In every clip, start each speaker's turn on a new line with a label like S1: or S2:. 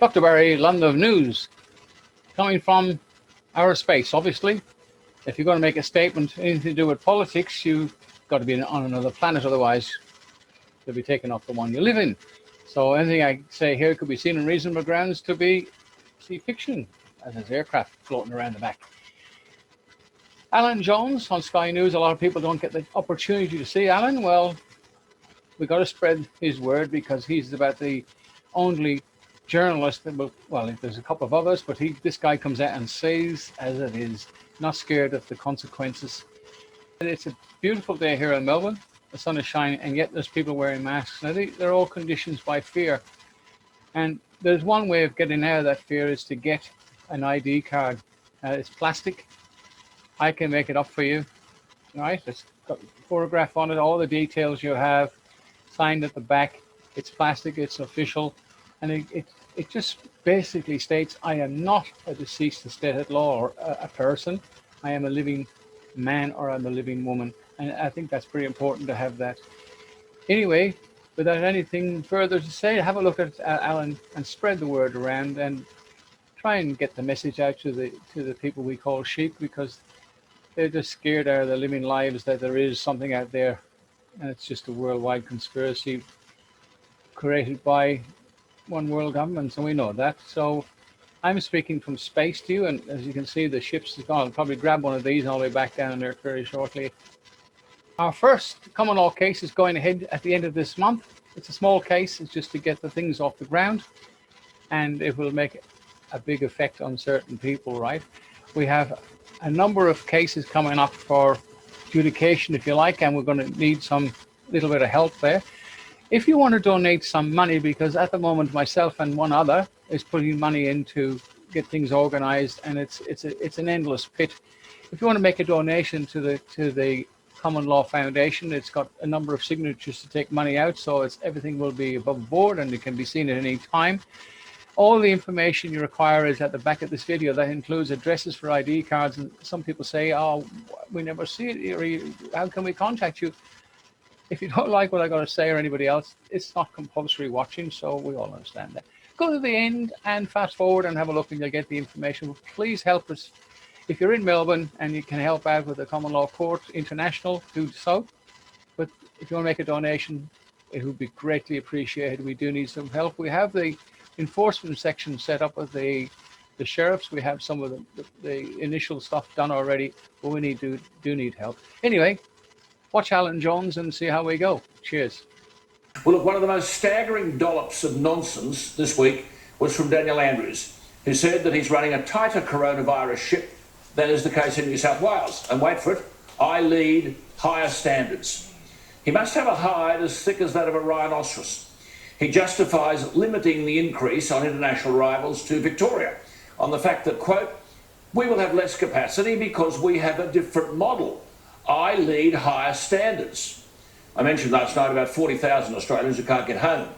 S1: Dr. Barry, London News, coming from outer space, obviously. If you're going to make a statement, anything to do with politics, you've got to be on another planet, otherwise you'll be taken off the one you live in. So anything I say here could be seen on reasonable grounds to be fiction, as there's aircraft floating around the back. Alan Jones on Sky News, a lot of people don't get the opportunity to see Alan. Well, we got to spread his word because he's about the only journalist that will, well, there's a couple of others, but this guy comes out and says as it is, not scared of the consequences. And it's a beautiful day here in Melbourne. The sun is shining, and yet there's people wearing masks. Now, they're all conditioned by fear. And there's one way of getting out of that fear is to get an ID card. It's plastic. I can make it up for you. Right? It's got a photograph on it, all the details you have, signed at the back. It's plastic, it's official. And it just basically states, I am not a deceased estate at law or a person. I am a living man or I'm a living woman. And I think that's pretty important to have that. Anyway, without anything further to say, have a look at Alan and spread the word around and try and get the message out to the people we call sheep, because they're just scared out of their living lives that there is something out there, and it's just a worldwide conspiracy created by one world government, and we know that. So I'm speaking from space to you, and as you can see, the ship's gone. I'll probably grab one of these and I'll be back down there very shortly. Our first common law case is going ahead at the end of this month. It's a small case, it's just to get the things off the ground, and it will make a big effect on certain people, right? We have a number of cases coming up for adjudication, if you like, and we're going to need some little bit of help there. If you want to donate some money, because at the moment myself and one other is putting money in to get things organized, and it's an endless pit. If you want to make a donation to the Common Law Foundation, it's got a number of signatures to take money out, so everything will be above board and it can be seen at any time. All the information you require is at the back of this video. That includes addresses for ID cards, and some people say, oh, we never see it, how can we contact you? If you don't like what I got to say or anybody else, it's not compulsory watching, so we all understand that. Go to the end and fast forward and have a look and you'll get the information. Please help us. If you're in Melbourne and you can help out with the Common Law Court International, do so. But if you want to make a donation, it would be greatly appreciated. We do need some help. We have the enforcement section set up with the sheriffs. We have some of the initial stuff done already, but we do need help. Anyway, watch Alan Jones and see how we go. Cheers.
S2: Well, look, one of the most staggering dollops of nonsense this week was from Daniel Andrews, who said that he's running a tighter coronavirus ship than is the case in New South Wales. And wait for it, I lead higher standards. He must have a hide as thick as that of a rhinoceros. He justifies limiting the increase on international arrivals to Victoria on the fact that, quote, we will have less capacity because we have a different model. I lead higher standards. I mentioned last night about 40,000 Australians who can't get home.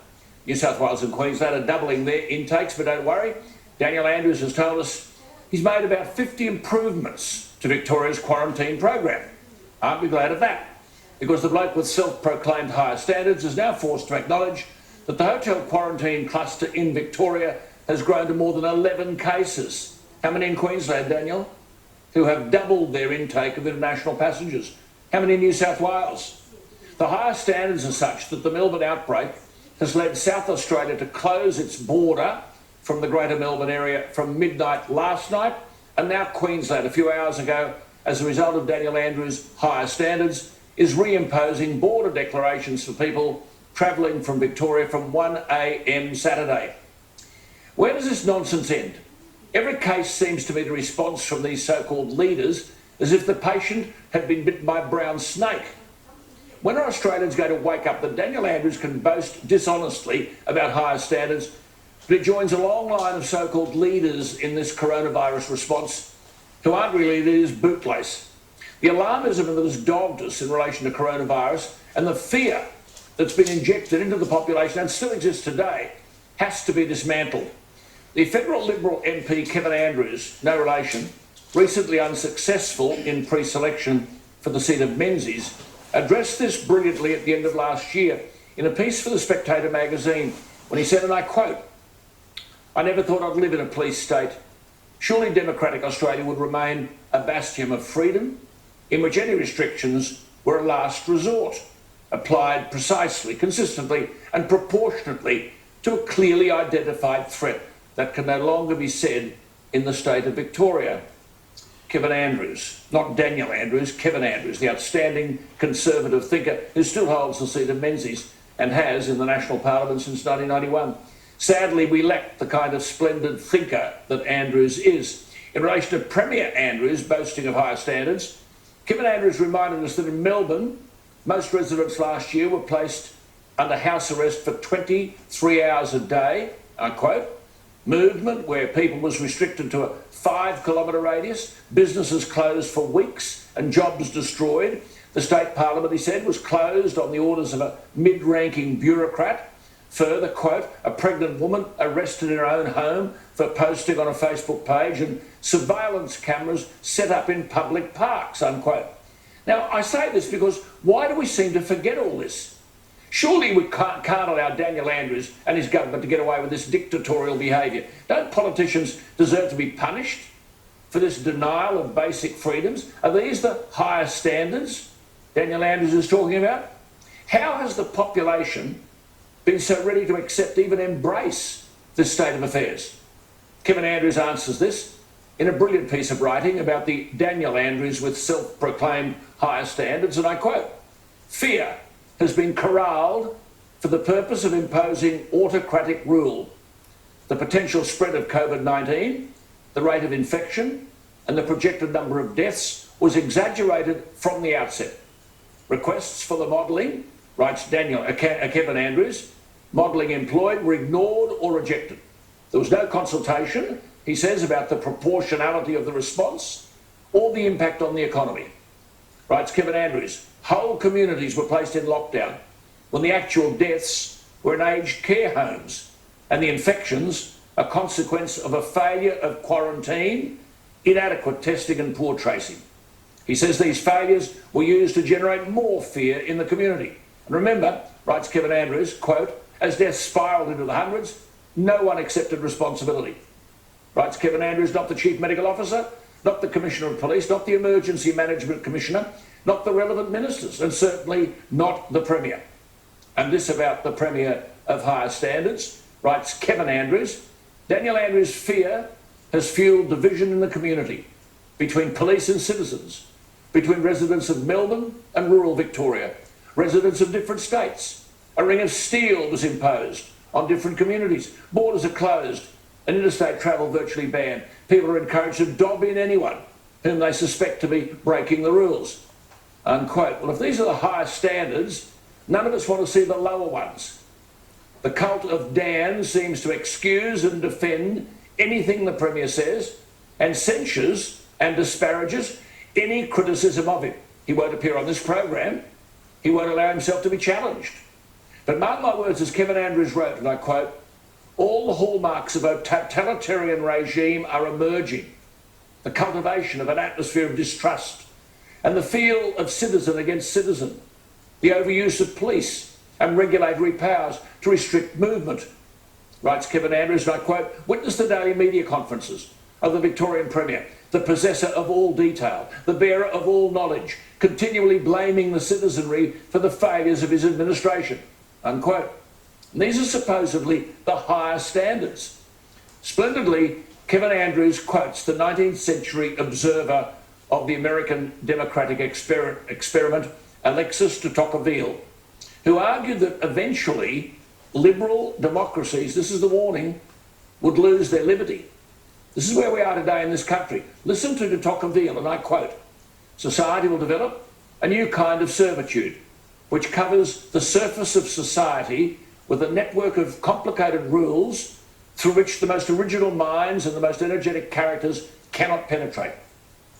S2: New South Wales and Queensland are doubling their intakes, but don't worry. Daniel Andrews has told us he's made about 50 improvements to Victoria's quarantine program. Aren't we glad of that? Because the bloke with self-proclaimed higher standards is now forced to acknowledge that the hotel quarantine cluster in Victoria has grown to more than 11 cases. How many in Queensland, Daniel? Who have doubled their intake of international passengers. How many in New South Wales? The higher standards are such that the Melbourne outbreak has led South Australia to close its border from the Greater Melbourne area from midnight last night, and now Queensland a few hours ago, as a result of Daniel Andrews' higher standards, is reimposing border declarations for people travelling from Victoria from 1 a.m. Saturday. Where does this nonsense end? Every case seems to be the response from these so-called leaders as if the patient had been bitten by a brown snake. When are Australians going to wake up that Daniel Andrews can boast dishonestly about higher standards, but he joins a long line of so-called leaders in this coronavirus response who aren't really leaders, bootlace? The alarmism that has dogged us in relation to coronavirus and the fear that's been injected into the population and still exists today has to be dismantled. The federal Liberal MP Kevin Andrews, no relation, recently unsuccessful in pre-selection for the seat of Menzies, addressed this brilliantly at the end of last year in a piece for The Spectator magazine when he said, and I quote, I never thought I'd live in a police state. Surely democratic Australia would remain a bastion of freedom in which any restrictions were a last resort, applied precisely, consistently and proportionately to a clearly identified threat that can no longer be said in the state of Victoria. Kevin Andrews, not Daniel Andrews, Kevin Andrews, the outstanding Conservative thinker who still holds the seat of Menzies and has in the National Parliament since 1991. Sadly, we lack the kind of splendid thinker that Andrews is. In relation to Premier Andrews boasting of higher standards, Kevin Andrews reminded us that in Melbourne, most residents last year were placed under house arrest for 23 hours a day, I quote. Movement where people was restricted to a 5-kilometre radius, businesses closed for weeks and jobs destroyed. The state parliament, he said, was closed on the orders of a mid-ranking bureaucrat. Further, quote, a pregnant woman arrested in her own home for posting on a Facebook page and surveillance cameras set up in public parks, unquote. Now, I say this because why do we seem to forget all this? Surely we can't allow Daniel Andrews and his government to get away with this dictatorial behaviour. Don't politicians deserve to be punished for this denial of basic freedoms? Are these the higher standards Daniel Andrews is talking about? How has the population been so ready to accept, even embrace, this state of affairs? Kevin Andrews answers this in a brilliant piece of writing about the Daniel Andrews with self-proclaimed higher standards, and I quote, "Fear has been corralled for the purpose of imposing autocratic rule. The potential spread of COVID-19, the rate of infection, and the projected number of deaths was exaggerated from the outset. Requests for the modelling," writes Kevin Andrews, "modelling employed were ignored or rejected. There was no consultation," he says, "about the proportionality of the response or the impact on the economy." Writes Kevin Andrews, whole communities were placed in lockdown when the actual deaths were in aged care homes and the infections a consequence of a failure of quarantine, inadequate testing and poor tracing. He says these failures were used to generate more fear in the community. And remember, writes Kevin Andrews, quote, "as deaths spiralled into the hundreds, no one accepted responsibility." Writes Kevin Andrews, not the Chief Medical Officer, not the Commissioner of Police, not the Emergency Management Commissioner, not the relevant ministers, and certainly not the Premier. And this about the Premier of higher standards, writes Kevin Andrews, "Daniel Andrews' fear has fuelled division in the community between police and citizens, between residents of Melbourne and rural Victoria, residents of different states. A ring of steel was imposed on different communities. Borders are closed and interstate travel virtually banned. People are encouraged to dob in anyone whom they suspect to be breaking the rules." Unquote. Well, if these are the higher standards, none of us want to see the lower ones. The cult of Dan seems to excuse and defend anything the Premier says and censures and disparages any criticism of him. He won't appear on this program. He won't allow himself to be challenged. But mark my words, as Kevin Andrews wrote, and I quote, "all the hallmarks of a totalitarian regime are emerging. The cultivation of an atmosphere of distrust and the feel of citizen against citizen, the overuse of police and regulatory powers to restrict movement." Writes Kevin Andrews, and I quote, "witness the daily media conferences of the Victorian Premier, the possessor of all detail, the bearer of all knowledge, continually blaming the citizenry for the failures of his administration." Unquote. And these are supposedly the higher standards. Splendidly, Kevin Andrews quotes the 19th century observer of the American democratic experiment, Alexis de Tocqueville, who argued that eventually liberal democracies, this is the warning, would lose their liberty. This is where we are today in this country. Listen to de Tocqueville, and I quote, "Society will develop a new kind of servitude, which covers the surface of society with a network of complicated rules through which the most original minds and the most energetic characters cannot penetrate.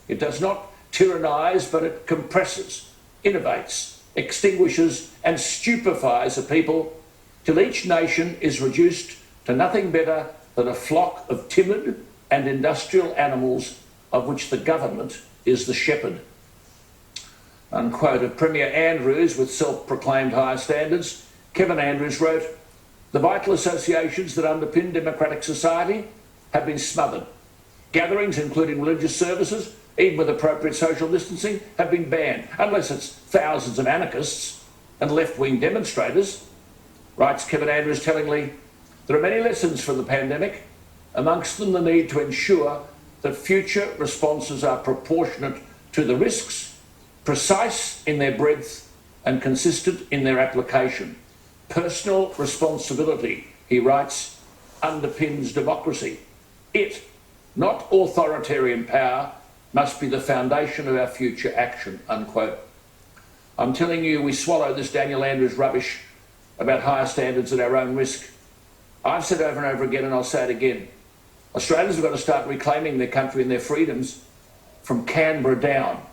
S2: It does not tyrannise, but it compresses, innovates, extinguishes and stupefies a people till each nation is reduced to nothing better than a flock of timid and industrial animals of which the government is the shepherd." Unquote. Of Premier Andrews with self-proclaimed higher standards, Kevin Andrews wrote, The vital associations that underpin democratic society have been smothered. Gatherings, including religious services, even with appropriate social distancing, have been banned, unless it's thousands of anarchists and left-wing demonstrators. Writes Kevin Andrews tellingly, there are many lessons from the pandemic, amongst them the need to ensure that future responses are proportionate to the risks, precise in their breadth and consistent in their application. Personal responsibility, he writes, underpins democracy. It, not authoritarian power, must be the foundation of our future action, unquote. I'm telling you, we swallow this Daniel Andrews rubbish about higher standards at our own risk. I've said over and over again, and I'll say it again, Australians have got to start reclaiming their country and their freedoms from Canberra down.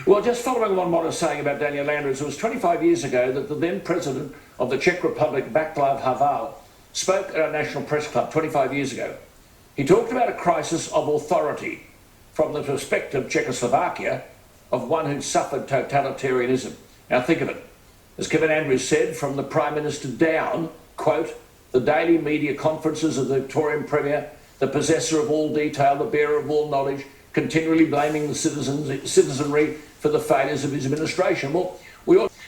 S2: Well, just following on what I was saying about Daniel Andrews, it was 25 years ago that the then president of the Czech Republic, Václav Havel, spoke at our National Press Club 25 years ago. He talked about a crisis of authority from the perspective of Czechoslovakia of one who'd suffered totalitarianism. Now think of it. As Kevin Andrews said, from the Prime Minister down, quote, the daily media conferences of the Victorian Premier, the possessor of all detail, the bearer of all knowledge, continually blaming the citizenry for the failures of his administration. Well,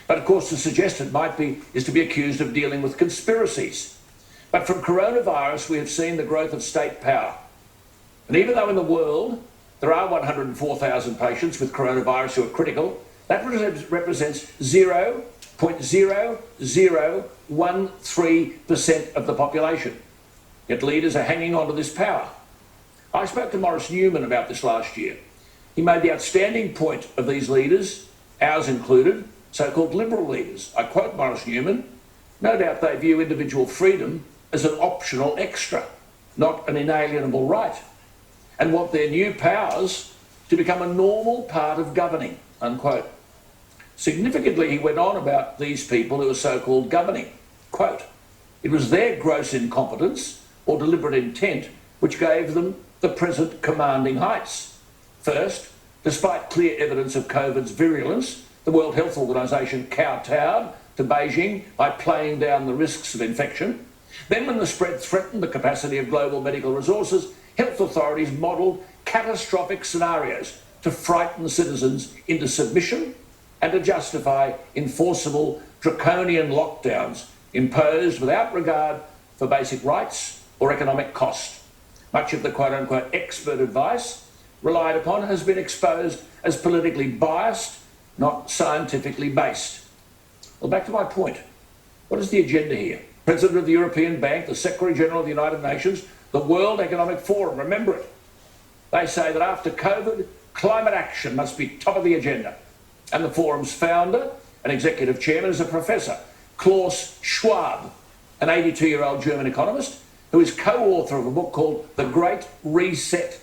S2: but of course to suggest it might be is to be accused of dealing with conspiracies. But from coronavirus we have seen the growth of state power. And even though in the world there are 104,000 patients with coronavirus who are critical, that represents 0.0013% of the population. Yet leaders are hanging on to this power. I spoke to Maurice Newman about this last year. He made the outstanding point of these leaders, ours included, so-called liberal leaders. I quote Maurice Newman, no doubt they view individual freedom as an optional extra, not an inalienable right, and want their new powers to become a normal part of governing, unquote. Significantly, he went on about these people who are so-called governing. Quote, it was their gross incompetence or deliberate intent which gave them the present commanding heights. First, despite clear evidence of COVID's virulence, the World Health Organization kowtowed to Beijing by playing down the risks of infection. Then when the spread threatened the capacity of global medical resources, health authorities modelled catastrophic scenarios to frighten citizens into submission and to justify enforceable draconian lockdowns imposed without regard for basic rights or economic cost. Much of the quote-unquote expert advice relied upon has been exposed as politically biased, not scientifically based. Well, back to my point. What is the agenda here? President of the European Bank, the Secretary General of the United Nations, the World Economic Forum, remember it. They say that after COVID, climate action must be top of the agenda. And the forum's founder and executive chairman is a professor, Klaus Schwab, an 82-year-old German economist who is co-author of a book called The Great Reset.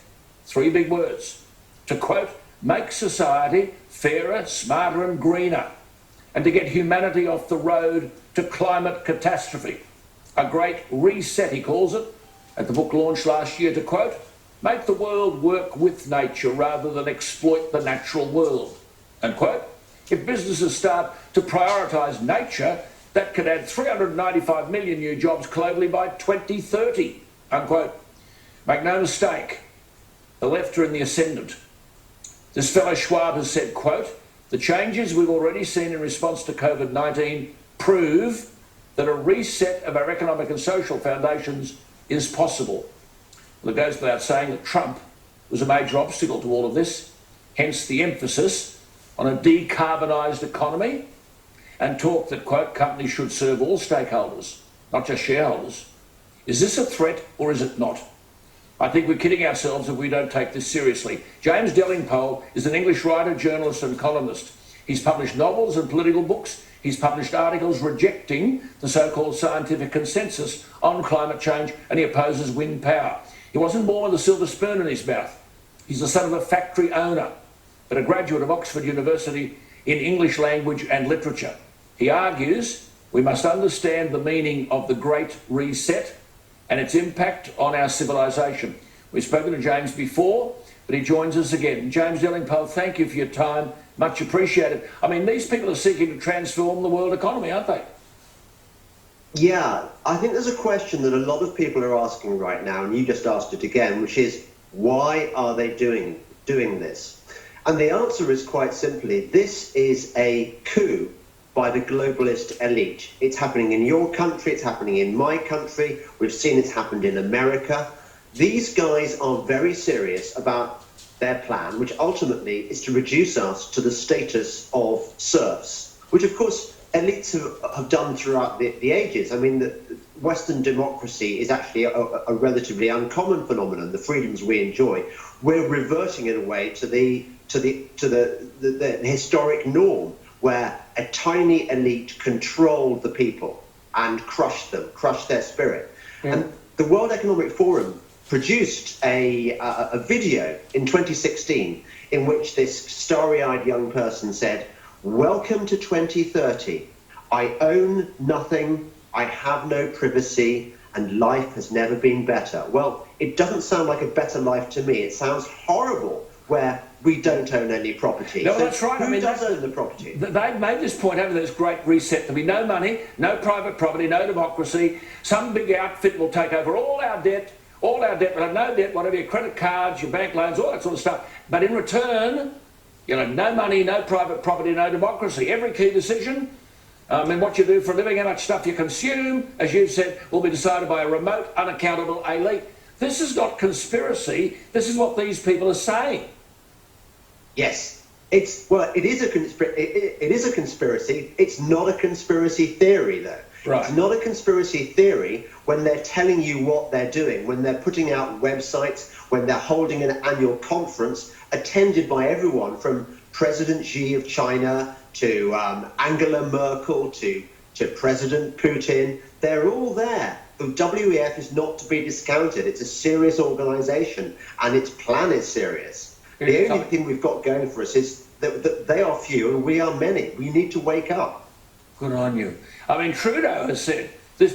S2: 3 big words. To quote, make society fairer, smarter and greener, and to get humanity off the road to climate catastrophe. A great reset, he calls it, at the book launched last year, to quote, make the world work with nature rather than exploit the natural world, unquote. If businesses start to prioritise nature, that could add 395 million new jobs globally by 2030, unquote. Make no mistake, the left are in the ascendant. This fellow Schwab has said, quote, the changes we've already seen in response to COVID-19 prove that a reset of our economic and social foundations is possible. Well, it goes without saying that Trump was a major obstacle to all of this, hence the emphasis on a decarbonised economy and talk that, quote, companies should serve all stakeholders, not just shareholders. Is this a threat or is it not? I think we're kidding ourselves if we don't take this seriously. James Delingpole is an English writer, journalist and columnist. He's published novels and political books. He's published articles rejecting the so-called scientific consensus on climate change, and he opposes wind power. He wasn't born with a silver spoon in his mouth. He's the son of a factory owner, but a graduate of Oxford University in English language and literature. He argues we must understand the meaning of the Great Reset and its impact on our civilisation. We've spoken to James before, but he joins us again. James Delingpole, thank you for your time. Much appreciated. I mean, these people are seeking to transform the world economy, aren't they?
S3: Yeah, I think there's a question that a lot of people are asking right now, and you just asked it again, which is why are they doing this? And the answer is quite simply, this is a coup by the globalist elite. It's happening in your country, it's happening in my country, we've seen it's happened in America. These guys are very serious about their plan, which ultimately is to reduce us to the status of serfs, which of course elites have done throughout the ages. I mean, the Western democracy is actually a relatively uncommon phenomenon. The freedoms we enjoy, we're reverting in a way to the historic norm where a tiny elite controlled the people and crushed them, crushed their spirit. Yeah. And the World Economic Forum produced a video in 2016 in which this starry-eyed young person said, "Welcome to 2030. I own nothing, I have no privacy, and life has never been better." Well, it doesn't sound like a better life to me. It sounds horrible where we don't own any property.
S2: No, so that's right.
S3: Who does own the property?
S2: They've made this point over this great reset. There'll be no money, no private property, no democracy. Some big outfit will take over all our debt. We'll have no debt, whatever, your credit cards, your bank loans, all that sort of stuff. But in return, no money, no private property, no democracy. Every key decision, and what you do for a living, how much stuff you consume, as you've said, will be decided by a remote, unaccountable elite. This is not conspiracy. This is what these people are saying.
S3: Yes. It is a conspiracy. It's not a conspiracy theory, though. Right. It's not a conspiracy theory when they're telling you what they're doing, when they're putting out websites, when they're holding an annual conference attended by everyone from President Xi of China to Angela Merkel to President Putin. They're all there. The WEF is not to be discounted. It's a serious organisation, and its plan is serious. The only thing we've got going for us is that they are few and we are many. We need to wake up.
S2: Good on you. I mean, Trudeau has said, the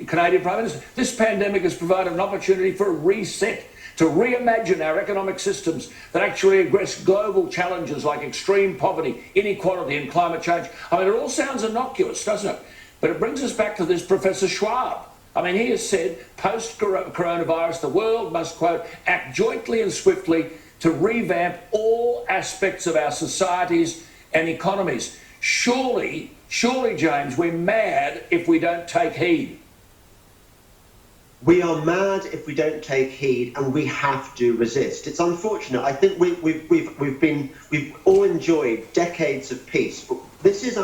S2: Canadian Prime Minister, this pandemic has provided an opportunity for a reset, to reimagine our economic systems that actually address global challenges like extreme poverty, inequality and climate change. I mean, it all sounds innocuous, doesn't it? But it brings us back to this Professor Schwab. I mean, he has said, post-coronavirus, the world must, quote, act jointly and swiftly to revamp all aspects of our societies and economies. Surely, James, we're mad if we don't take heed.
S3: We are mad if we don't take heed, and we have to resist. It's unfortunate. I think we've all enjoyed decades of peace, but this is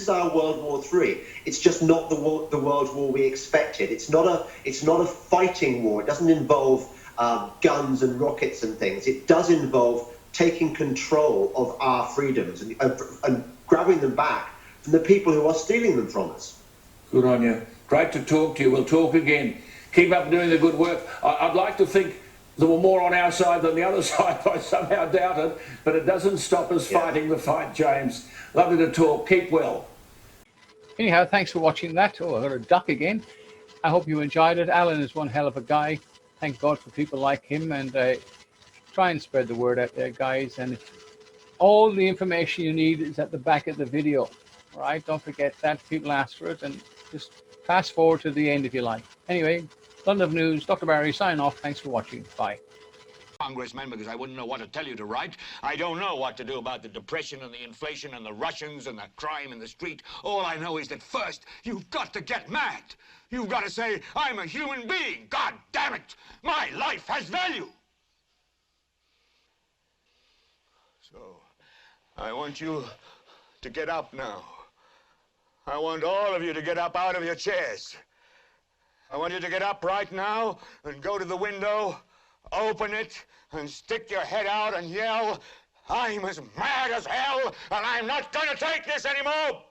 S3: our World War III. It's just not the world war we expected. It's not a fighting war. It doesn't involve guns and rockets and things. It does involve taking control of our freedoms and grabbing them back from the people who are stealing them from us.
S2: Good on you. Great to talk to you. We'll talk again. Keep up doing the good work. I'd like to think there were more on our side than the other side. I somehow doubt it, but it doesn't stop us fighting the fight, James. Lovely to talk. Keep well.
S1: Anyhow, thanks for watching that. Oh, I got a duck again. I hope you enjoyed it. Alan is one hell of a guy. Thank God for people like him, and try and spread the word out there, guys. And all the information you need is at the back of the video. All right? Don't forget that. People ask for it, and just fast forward to the end if you like. Anyway, London News, Dr. Barry, sign off. Thanks for watching. Bye.
S4: Congressman, because I wouldn't know what to tell you to write. I don't know what to do about the depression and the inflation and the Russians and the crime in the street. All I know is that first, you've got to get mad. You've got to say, I'm a human being. God damn it. My life has value. So, I want you to get up now. I want all of you to get up out of your chairs. I want you to get up right now and go to the window, open it, and stick your head out and yell, I'm as mad as hell, and I'm not going to take this anymore!